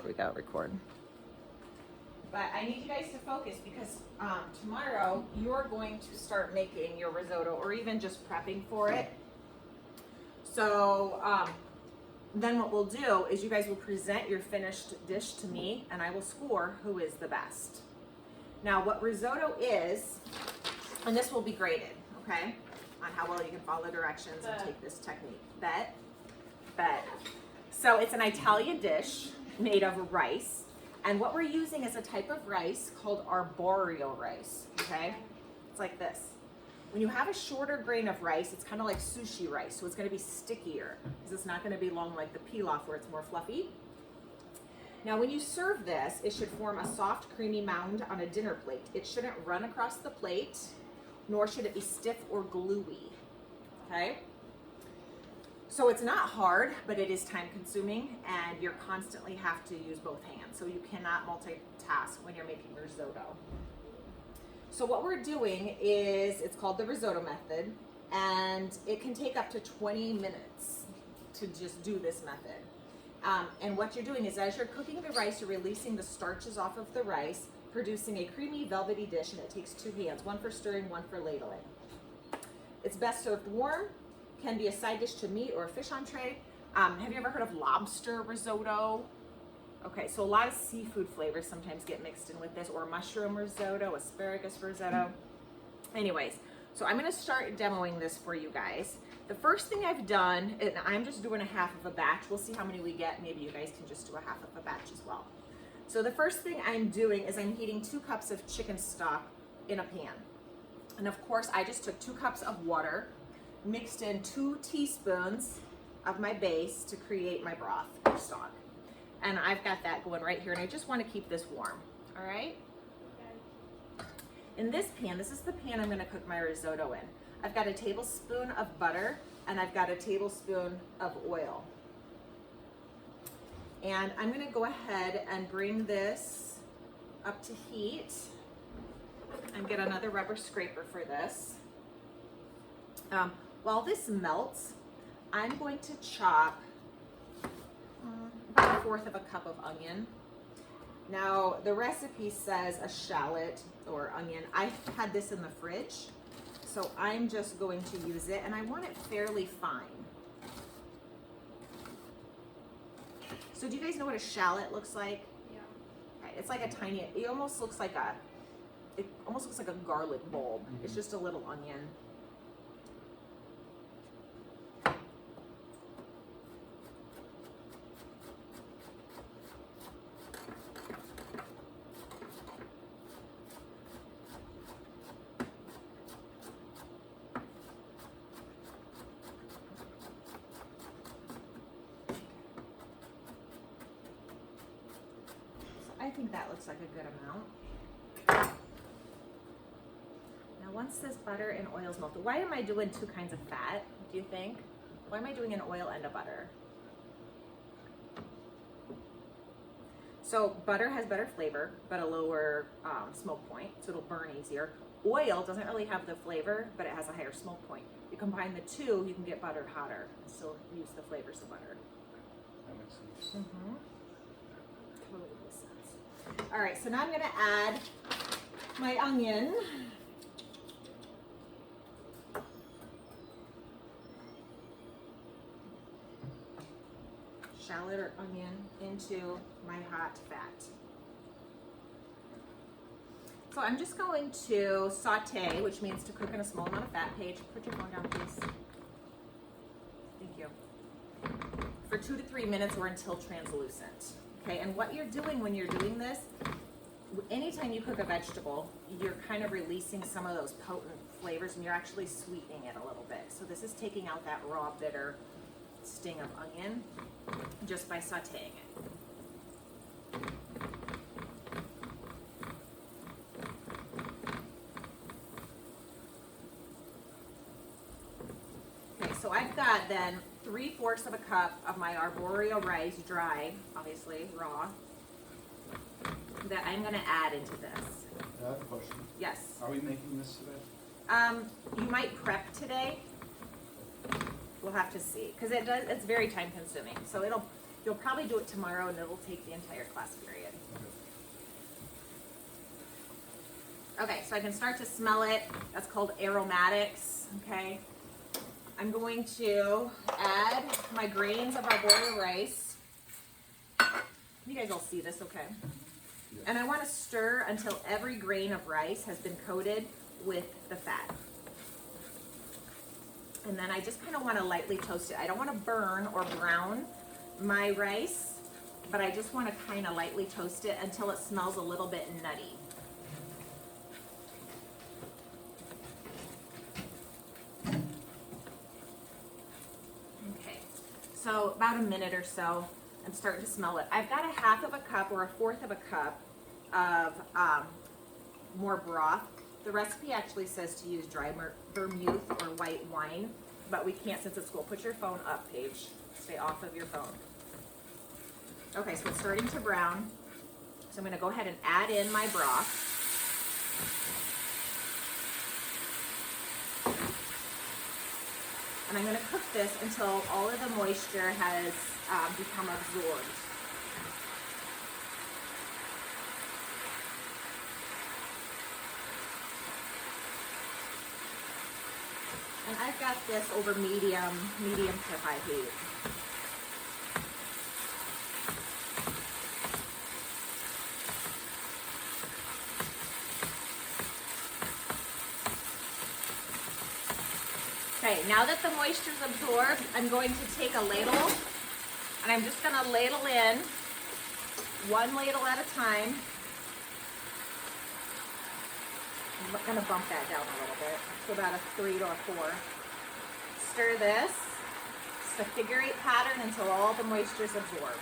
Here we go, record. But I need you guys to focus because tomorrow you're going to start making your risotto or even just prepping for it. So then what we'll do is you guys will present your finished dish to me and I will score who is the best. Now what risotto is, and this will be graded, okay, on how well you can follow the directions and take this technique. Bet. So it's an Italian dish made of rice, and what we're using is a type of rice called arborio rice, okay? It's like this. When you have a shorter grain of rice, it's kind of like sushi rice, so it's gonna be stickier, because it's not gonna be long like the pilaf where it's more fluffy. Now when you serve this, it should form a soft, creamy mound on a dinner plate. It shouldn't run across the plate, nor should it be stiff or gluey, okay? So it's not hard, but it is time consuming, and you constantly have to use both hands. So you cannot multitask when you're making risotto. So what we're doing is, it's called the risotto method, and it can take up to 20 minutes to just do this method. And what you're doing is as you're cooking the rice, you're releasing the starches off of the rice, producing a creamy, velvety dish, and it takes 2 hands, one for stirring, one for ladling. It's best served warm. Can be a side dish to meat or a fish entree. Have you ever heard of lobster risotto? Okay, so a lot of seafood flavors sometimes get mixed in with this, or mushroom risotto, asparagus risotto. Anyways, so I'm gonna start demoing this for you guys. The first thing I've done, and I'm just doing a half of a batch. We'll see how many we get. Maybe you guys can just do a half of a batch as well. So the first thing I'm doing is I'm heating 2 cups of chicken stock in a pan. And of course, I just took 2 cups of water, mixed in 2 teaspoons of my base to create my broth or stock. And I've got that going right here, and I just want to keep this warm, all right? Okay. In this pan, this is the pan I'm gonna cook my risotto in. I've got a tablespoon of butter, and I've got a tablespoon of oil. And I'm gonna go ahead and bring this up to heat and get another rubber scraper for this. While this melts, I'm going to chop about 1/4 of a cup of onion. Now, the recipe says a shallot or onion. I've had this in the fridge, so I'm just going to use it, and I want it fairly fine. So do you guys know what a shallot looks like? Yeah. Right, it's like a tiny, it almost looks like a garlic bulb. Mm-hmm. It's just a little onion. I think that looks like a good amount. Now once this butter and oil is melted, why am I doing 2 kinds of fat, do you think? Why am I doing an oil and a butter? So butter has better flavor, but a lower smoke point, so it'll burn easier. Oil doesn't really have the flavor, but it has a higher smoke point. You combine the 2, you can get buttered hotter and still use the flavors of butter. That makes sense. Mm-hmm. Totally makes sense. All right, so now I'm gonna add my onion. Shallot or onion into my hot fat. So I'm just going to saute, which means to cook in a small amount of fat. Paige, put your phone down, please. Thank you. For 2 to 3 minutes or until translucent. Okay, and what you're doing when you're doing this, anytime you cook a vegetable, you're kind of releasing some of those potent flavors, and you're actually sweetening it a little bit. So this is taking out that raw, bitter sting of onion just by sauteing it. Okay, so I've got then 3/4 of a cup of my arborio rice, dry, obviously raw, that I'm gonna add into this. I have a question. Yes. Are we making this today? You might prep today. We'll have to see, because it's very time consuming. So You'll probably do it tomorrow and it'll take the entire class period. Okay, so I can start to smell it. That's called aromatics, okay? I'm going to add my grains of our boiled rice. You guys all see this, okay? Yes. And I want to stir until every grain of rice has been coated with the fat. And then I just kind of want to lightly toast it. I don't want to burn or brown my rice, but I just want to kind of lightly toast it until it smells a little bit nutty. Okay, so about a minute or so, I'm starting to smell it. I've got a half of a cup or a fourth of a cup of more broth. The recipe actually says to use dry vermouth or white wine, but we can't since it's school. Put your phone up, Paige. Stay off of your phone. Okay, so it's starting to brown. So I'm gonna go ahead and add in my broth. And I'm gonna cook this until all of the moisture has become absorbed. And I've got this over medium to high heat. Okay, now that the moisture's absorbed, I'm going to take a ladle and I'm just gonna ladle in one ladle at a time. I'm gonna bump that down a little bit to about a 3 to a 4. Stir this. It's a figure 8 pattern until all the moisture's absorbed.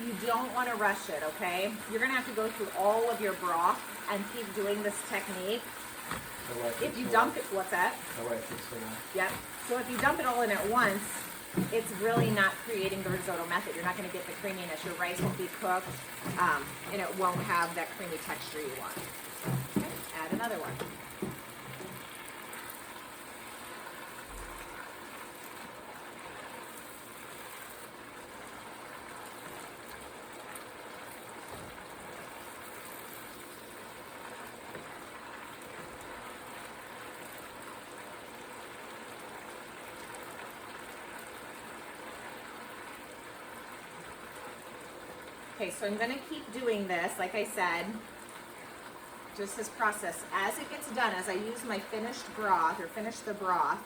You don't want to rush it, okay? You're going to have to go through all of your broth and keep doing this technique. If you dump it, what's that? Yep. So if you dump it all in at once, it's really not creating the risotto method. You're not going to get the creaminess. Your rice won't be cooked, and it won't have that creamy texture you want. Okay, add another one. Okay, so I'm gonna keep doing this, like I said, just this process. As it gets done, as I use my finished broth, or finish the broth,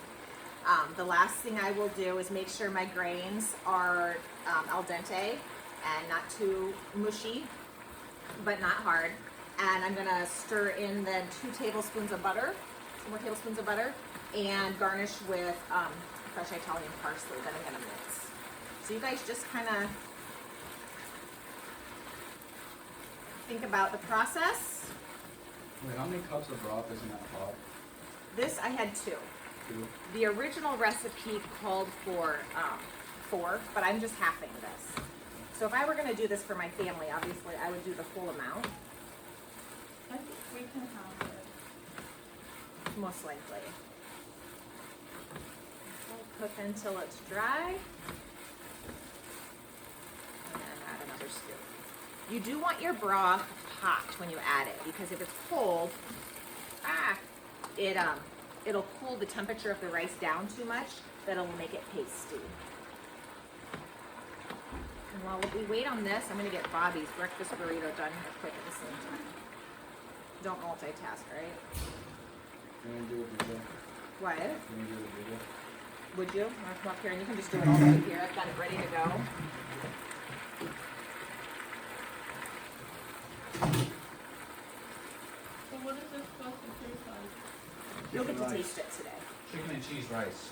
the last thing I will do is make sure my grains are al dente and not too mushy, but not hard. And I'm gonna stir in then 2 tablespoons of butter, 2 more tablespoons of butter, and garnish with fresh Italian parsley that I'm gonna mix. So you guys just kind of think about the process. Wait, how many cups of broth is in that pot? This I had 2. 2? The original recipe called for 4, but I'm just halving this. So if I were going to do this for my family, obviously I would do the full amount. I think we can have it. Most likely. I'll cook until it's dry. And then add another scoop. You do want your broth hot when you add it, because if it's cold, it'll cool the temperature of the rice down too much. That'll make it pasty. And while we wait on this, I'm gonna get Bobby's breakfast burrito done here quick at the same time. Don't multitask, right? Can we do a video? What? Can we do a video? Would you? Wanna come up here and you can just do it all right here. I've got it ready to go. So what is this supposed to taste like? You'll get to Rice. taste it today. Chicken and cheese rice.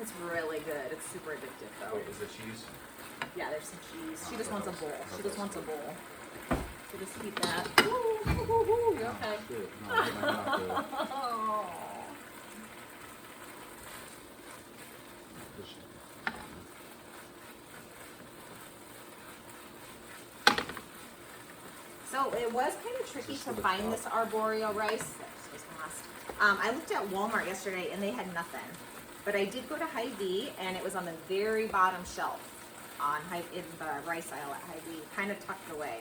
It's really good. It's super addictive though. Wait, is it cheese? Yeah, there's some cheese. She Oh, just I wants a thought bowl. it was- She just wants a bowl. So just keep that. Ooh, you okay? Oh, shit. No, I might not do it. Oh. So it was kind of tricky Just to for the find top. this arboreal rice. That was lost. I looked at Walmart yesterday and they had nothing. But I did go to Hy-Vee and it was on the very bottom shelf on in the rice aisle at Hy-Vee, kind of tucked away.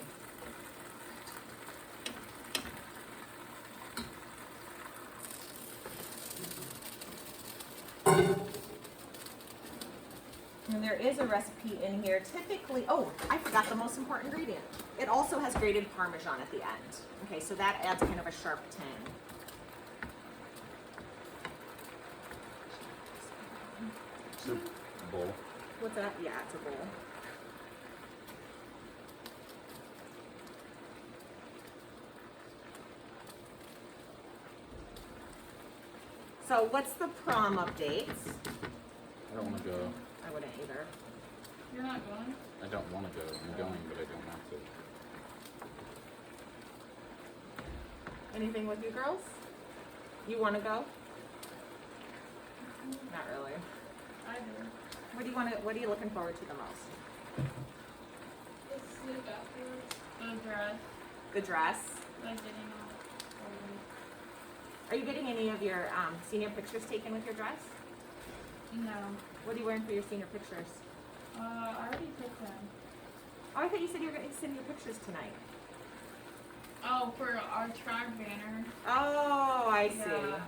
And there is a recipe in here. Typically, oh, I forgot the most important ingredient. It also has grated Parmesan at the end. Okay, so that adds kind of a sharp tang. It's a bowl. What's that? Yeah, it's a bowl. So what's the prom updates? I don't want to go. I wouldn't either. You're not going? I don't want to go. I'm going, but I don't want to. Anything with you girls? You want to go? Not really. I do. What are you looking forward to the most? The sleep afterwards. The dress. The dress. Like getting all Are you getting any of your senior pictures taken with your dress? No. What are you wearing for your senior pictures? I already took them. Oh, I thought you said you were going to send your pictures tonight. Oh, for our track banner. Oh, I see. Yeah.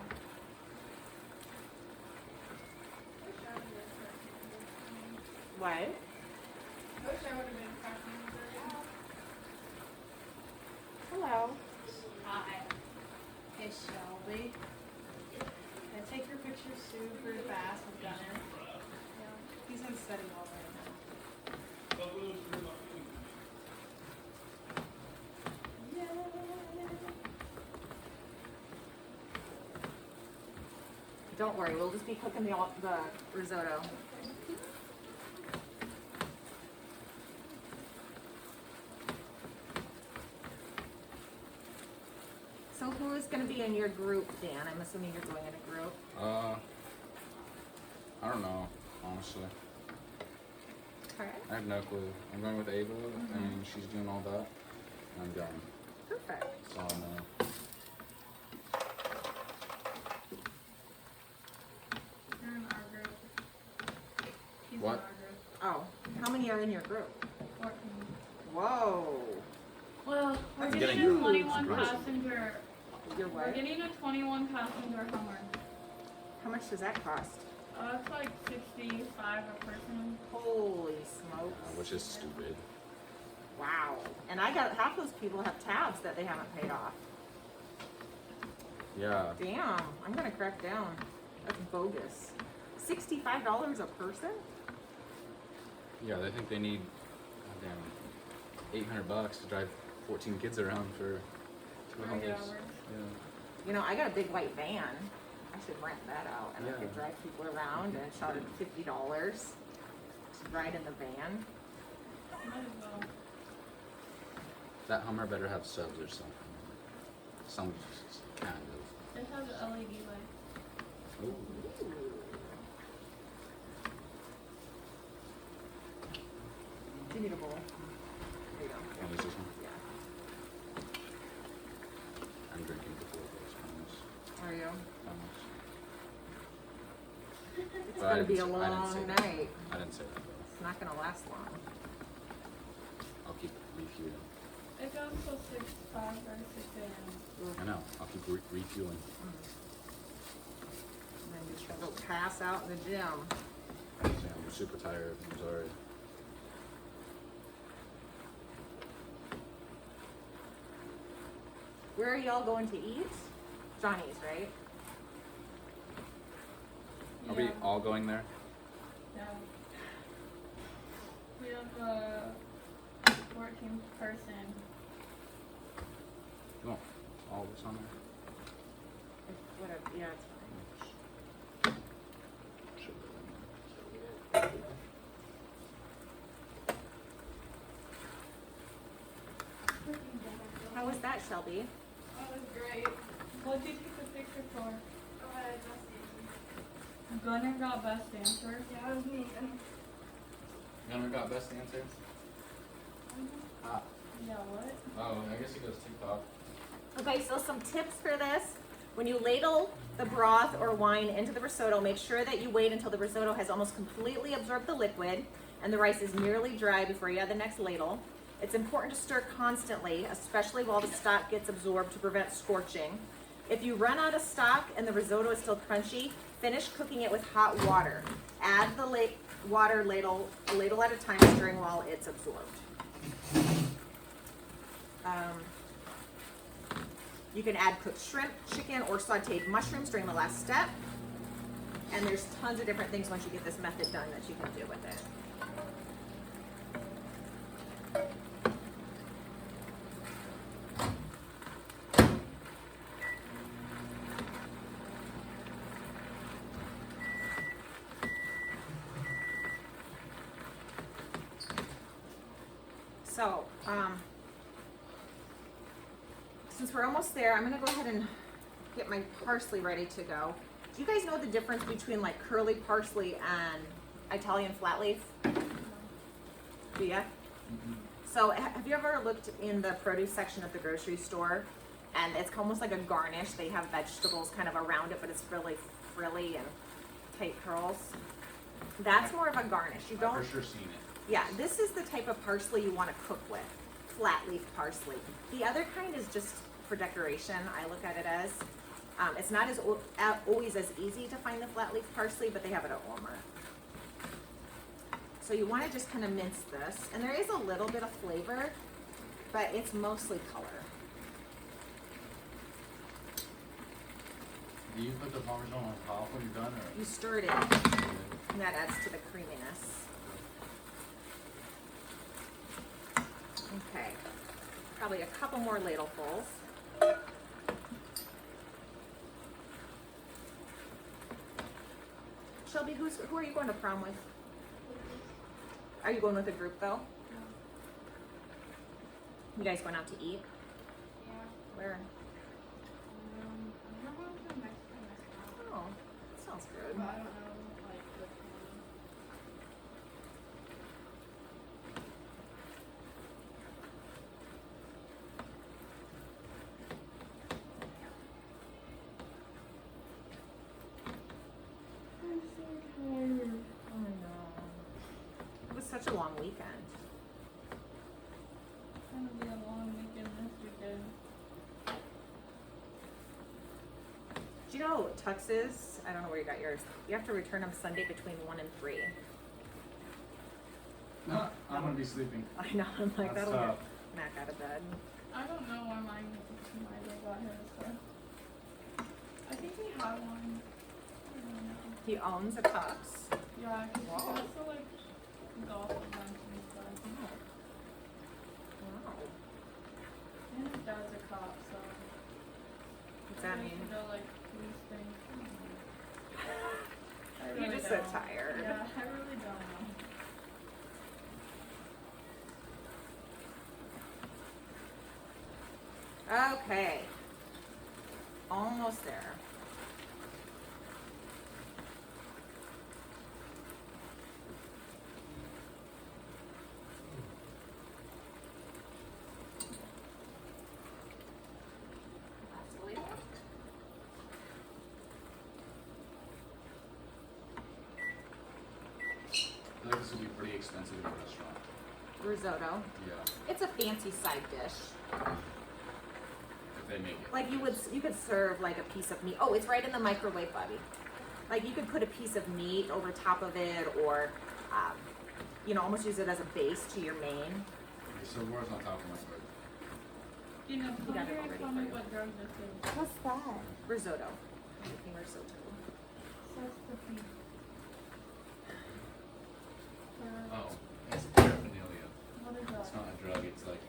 What? I wish I would have been cracking Hello. Hi. It's Shelby. I take your picture super fast with Gunner. He's in study hall right now. Don't worry, we'll just be cooking the risotto. So who is going to be in your group, Dan? I'm assuming you're going in a group. I don't know, honestly. Alright. I have no clue. I'm going with Ava, and she's doing all that. And I'm going. Perfect. That's all I know. You're in our group. He's What? in our group. Oh, how many are in your group? 14. Whoa. Well, we're I'm getting getting a you. 21 Surprise. passenger. Your We're what? getting a 21 passenger Hummer. How much does that cost? It's like 65 a person. Holy smokes. Which is stupid. Wow. And I got half those people have tabs that they haven't paid off. Yeah. Damn, I'm gonna crack down. That's bogus. $65 a person? Yeah, they think they need, goddamn, $800 to drive 14 kids around for 2 3 hours. hours. Yeah. You know, I got a big white van. I should rent that out and I could Yeah. drive people around and charge them $50 to ride in the van. Might as well. That Hummer better have subs or something. Some kind of. It has LED lights. Ooh. Do you need a bowl? There you go. Wanna use this one? Yeah. I'm drinking before this, promise. Are you? Promise. It's But I gonna be a didn't- I didn't long say that. night. I didn't say that though. It's not gonna last long. I'll keep refueling. It goes till 5 or 6 a.m. I know. I'll keep refueling. And then you just go pass out in the gym. Yeah, I'm super tired. I'm sorry. Where are y'all going to eat? Johnny's, right? Are we all going there? Yeah. We have a 14 person. No. All of us on there? Whatever. Yeah, it's fine. Should How was that, Shelby? That was great. What did you take the picture for? Gunner got best answer. Yeah, it was me. Gunner got best answer? Ah. Yeah, what? Oh, I guess he goes TikTok. Okay, so some tips for this. When you ladle the broth or wine into the risotto, make sure that you wait until the risotto has almost completely absorbed the liquid and the rice is nearly dry before you add the next ladle. It's important to stir constantly, especially while the stock gets absorbed to prevent scorching. If you run out of stock and the risotto is still crunchy, finish cooking it with hot water. Add the water ladle at a time, stirring while it's absorbed. You can add cooked shrimp, chicken, or sauteed mushrooms during the last step. And there's tons of different things once you get this method done that you can do with it. So, since we're almost there, I'm gonna go ahead and get my parsley ready to go. Do you guys know the difference between like curly parsley and Italian flat leaf? Do ya? So have you ever looked in the produce section at the grocery store and it's almost like a garnish? They have vegetables kind of around it, but it's really frilly and tight curls. That's more of a garnish. You don't. I've for sure seen it. Yeah, this is the type of parsley you want to cook with, flat leaf parsley. The other kind is just for decoration, I look at it as. It's not as always as easy to find the flat leaf parsley, but they have it at Walmart. So you want to just kind of mince this, and there is a little bit of flavor, but it's mostly color. Do you put the Parmesan on top when you're done, or? You stir it in, and that adds to the creaminess. Okay, probably a couple more ladlefuls. Shelby, who are you going to prom with? Are you going with a group though? You guys going out to eat? Yeah. Where? I'm going to a Mexican restaurant. Oh, that sounds good. But I don't know, like, which one. I'm so tired. I know. It was such a long weekend. It's gonna be a long weekend this weekend. Do you know Tux is? I don't know where you got yours. You have to return them Sunday between 1 and 3. No, I'm gonna be sleeping. I know. I'm like, That's that'll tough. get Mac out of bed. I don't know why my dad got his, but I think he had one. I don't know. He owns a Tux. Yeah, because he Wow. also like golf events and stuff. Wow. And his dad's a cop, so What's that maybe mean? he know like police things. I You're really just so don't. tired. Yeah, I really don't know. Okay. Almost there. I feel like this would be pretty expensive in a restaurant. Risotto. Yeah, It's a fancy side dish. if they make it. Like you could serve like a piece of meat. Oh, it's right in the microwave, buddy. Like you could put a piece of meat over top of it, or almost use it as a base to your main. Okay, so where's on top of my plate? You know, He got it Hunter, already tell for me you. what drug this is. What's that? Risotto. Making risotto. Says Oh, it's paraphernalia. what is It's that? not a drug, it's like,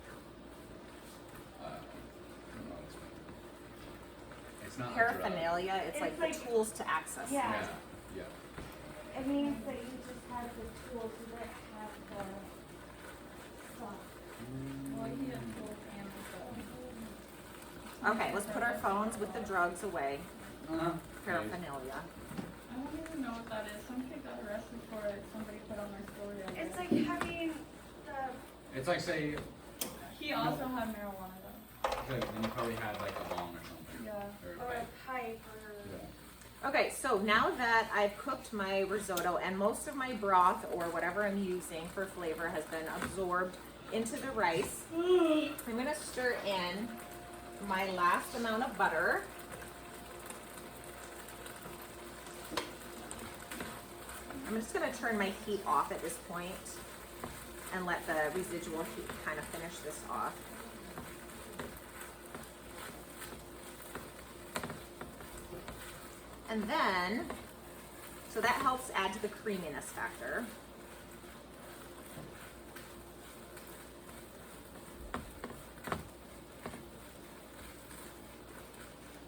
I don't know how to explain it. It's not a drug. Paraphernalia. It's It's like like- the tools to access. Yeah. it. Yeah. It means that you just have the tools, you don't have the stuff. Well, he has full family, so. Okay, let's put our phones with the drugs away. Uh-huh. Paraphernalia. I don't even know what that is. Some kid got arrested for it. Somebody put on their story. I It's guess. like having the, It's like, say, He also had marijuana though. Good, then you probably had like a bong or something. Yeah. Or Or like, a pipe or. yeah. Okay, so now that I've cooked my risotto and most of my broth or whatever I'm using for flavor has been absorbed into the rice, I'm gonna stir in my last amount of butter. I'm just gonna turn my heat off at this point and let the residual heat kind of finish this off. And then, so that helps add to the creaminess factor.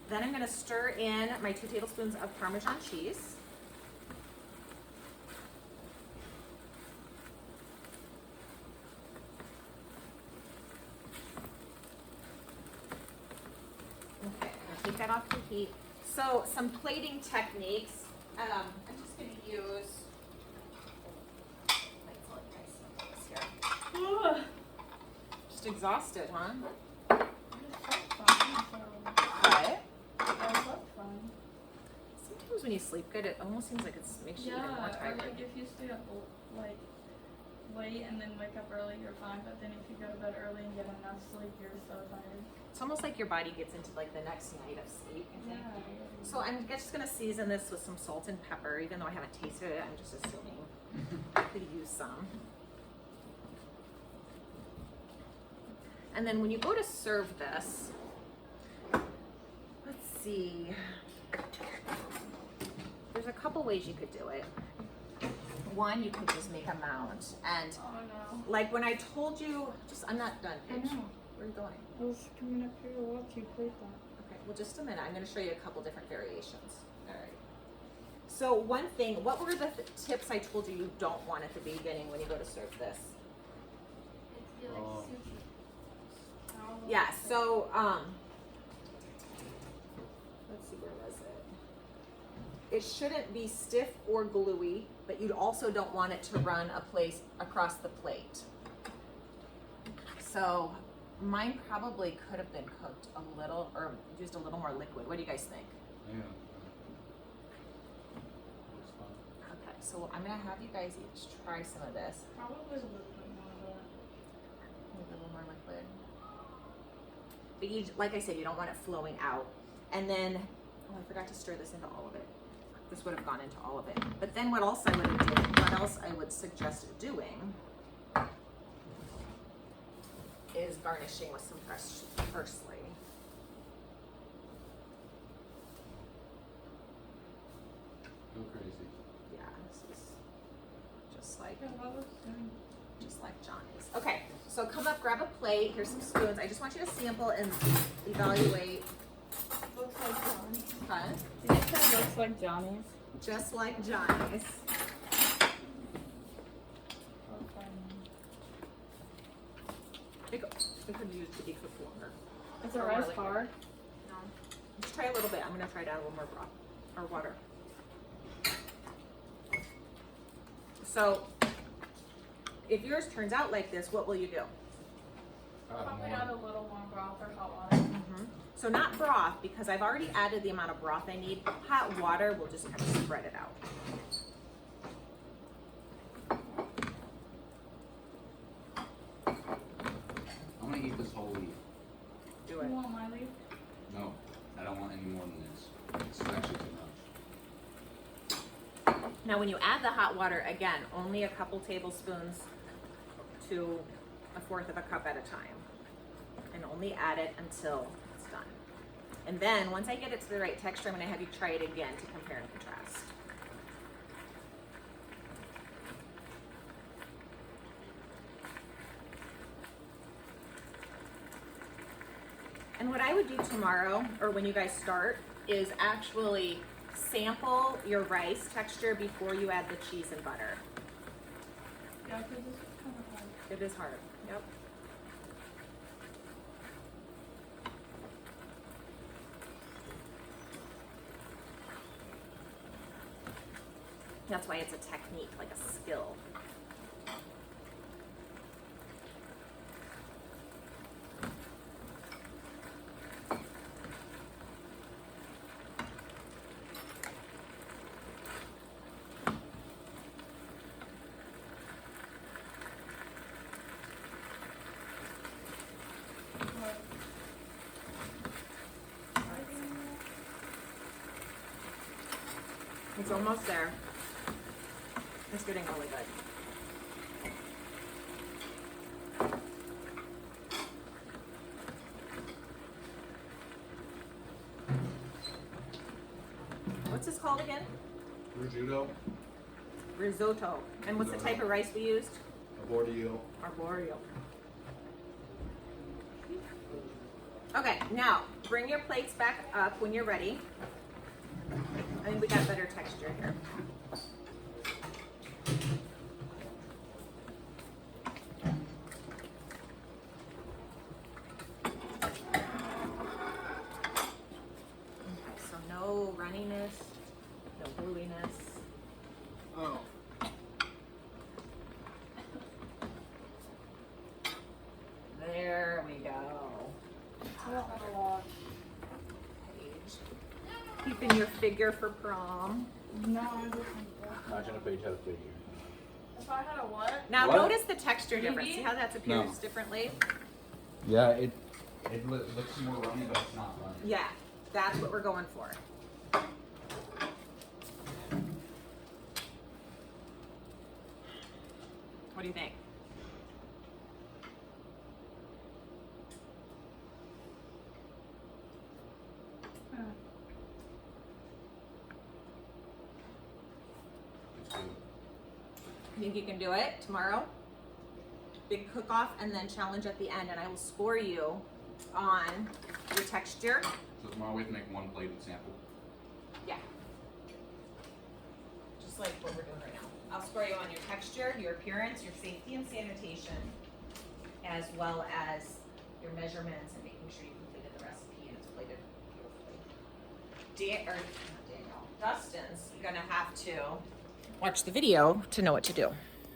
Then I'm gonna stir in my 2 tablespoons of Parmesan cheese. Okay, I'm gonna take that off the heat. So some plating techniques. I'm just gonna use. Wait, so let me see this here. Just exhausted, huh? It was so fun, What? so I slept fun. Sometimes when you sleep good, it almost seems like it makes you even more Yeah, or tired. like if you stay up like late and then wake up early, you're fine. But then if you go to bed early and get enough sleep, you're so tired. It's almost like your body gets into like the next night of sleep, I think. Yeah. So I'm just gonna season this with some salt and pepper, even though I haven't tasted it. I'm just assuming I could use some. And then when you go to serve this, let's see. There's a couple ways you could do it. One, you could just make a mound, and Oh no. like when I told you, I'm not done, I Paige. know. Where are you going? I was coming up here to watch you plate that. Okay, well, just a minute. I'm going to show you a couple different variations. All right. So one thing, what were the tips I told you you don't want at the beginning when you go to serve this? It's feel like Oh. sushi. Yeah. So let's see, where was it? It shouldn't be stiff or gluey, but you also don't want it to run across the plate. So mine probably could have been cooked a little or used a little more liquid. What do you guys think? Yeah. Looks fun. Okay, so I'm gonna have you guys each try some of this. Probably a little bit more of that. Maybe a little more liquid. But you, like I said, you don't want it flowing out. And then, oh, I forgot to stir this into all of it. This would have gone into all of it. But then what else I would suggest doing is garnishing with some fresh parsley. Go crazy. Yeah, this is just like Yeah, that looks good. just like Johnny's. Okay, so come up, grab a plate. Here's some spoons. I just want you to sample and evaluate. Looks like Johnny's. Huh? Did you say looks like Johnny's? Just like Johnny's. It could use to be cooked longer. Is the Or rice really good. hard? No. Just try a little bit. I'm gonna try to add a little more broth or water. So, if yours turns out like this, what will you do? Probably add a little more broth or hot water. So not broth, because I've already added the amount of broth I need. Hot water will just kind of spread it out. I'm gonna eat this whole leaf. Do You it. want my leaf? No, I don't want any more than this. This is actually too much. Now when you add the hot water, again, only a couple tablespoons to a fourth of a cup at a time. And only add it until it's done. And then once I get it to the right texture, I'm gonna have you try it again to compare and contrast. And what I would do tomorrow, or when you guys start, is actually sample your rice texture before you add the cheese and butter. Yeah, because this is kind of hard. It is hard. Yep. That's why it's a technique, like a skill. It's almost there. It's getting really good. What's this called again? Risotto, Risotto. And what's the type of rice we used? Bordeaux. Arboreal. Okay, now bring your plates back up when you're ready. I think we got better texture here. Okay, so no runniness, no gluiness. Oh. There we go. I don't have a lot. Page. Keeping your figure for prom. No, I didn't. Imagine if they had a figure. If I had a what? Now What? notice the texture difference. Maybe? See how that appears No. differently? Yeah, it looks more runny, but it's not runny. Yeah, that's what we're going for. What do you think? It's good. Think you can do it tomorrow? Big cook-off and then challenge at the end, and I will score you on your texture. So tomorrow we have to make one plated sample. Yeah. Just like what we're doing right now. I'll score you on your texture, your appearance, your safety and sanitation, as well as your measurements and making sure you completed the recipe and it's plated beautifully. Not Daniel, Dustin's gonna have to watch the video to know what to do.